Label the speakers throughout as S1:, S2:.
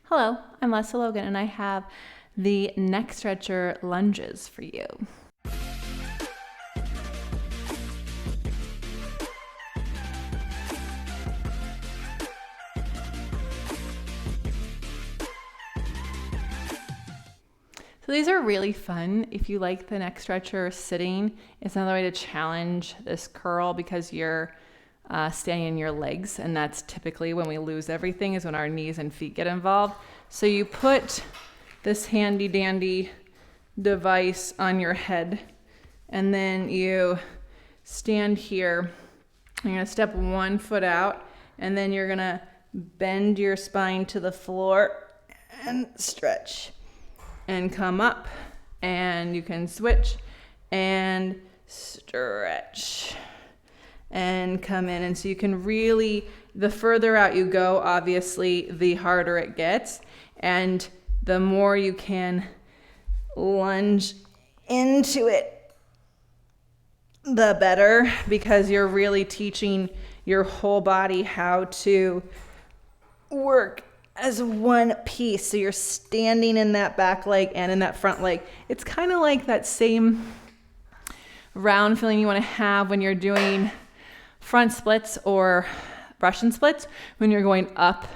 S1: Hello, I'm Lesley Logan, and I have the neck stretcher lunges for you. So these are really fun. If you like the neck stretcher sitting, it's another way to challenge this curl because you're standing in your legs, and that's typically when we lose everything, is when our knees and feet get involved. So you put this handy dandy device on your head, and then you stand here. You're gonna step one foot out, and then you're gonna bend your spine to the floor and stretch and come up, and you can switch and stretch and come in. And so you can really, the further out you go, obviously, the harder it gets. And the more you can lunge into it, the better, because you're really teaching your whole body how to work as one piece. So you're standing in that back leg and in that front leg. It's kind of like that same round feeling you want to have when you're doing front splits or Russian splits, when you're going up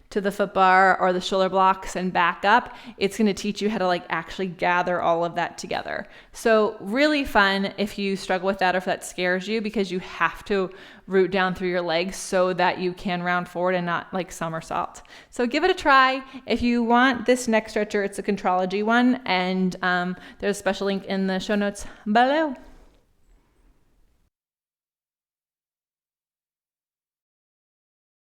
S1: to the foot bar or the shoulder blocks and back up. It's going to teach you how to actually gather all of that together. So really fun if you struggle with that or if that scares you, because you have to root down through your legs so that you can round forward and not somersault. So give it a try. If you want this neck stretcher, it's a Contrology one, and there's a special link in the show notes below.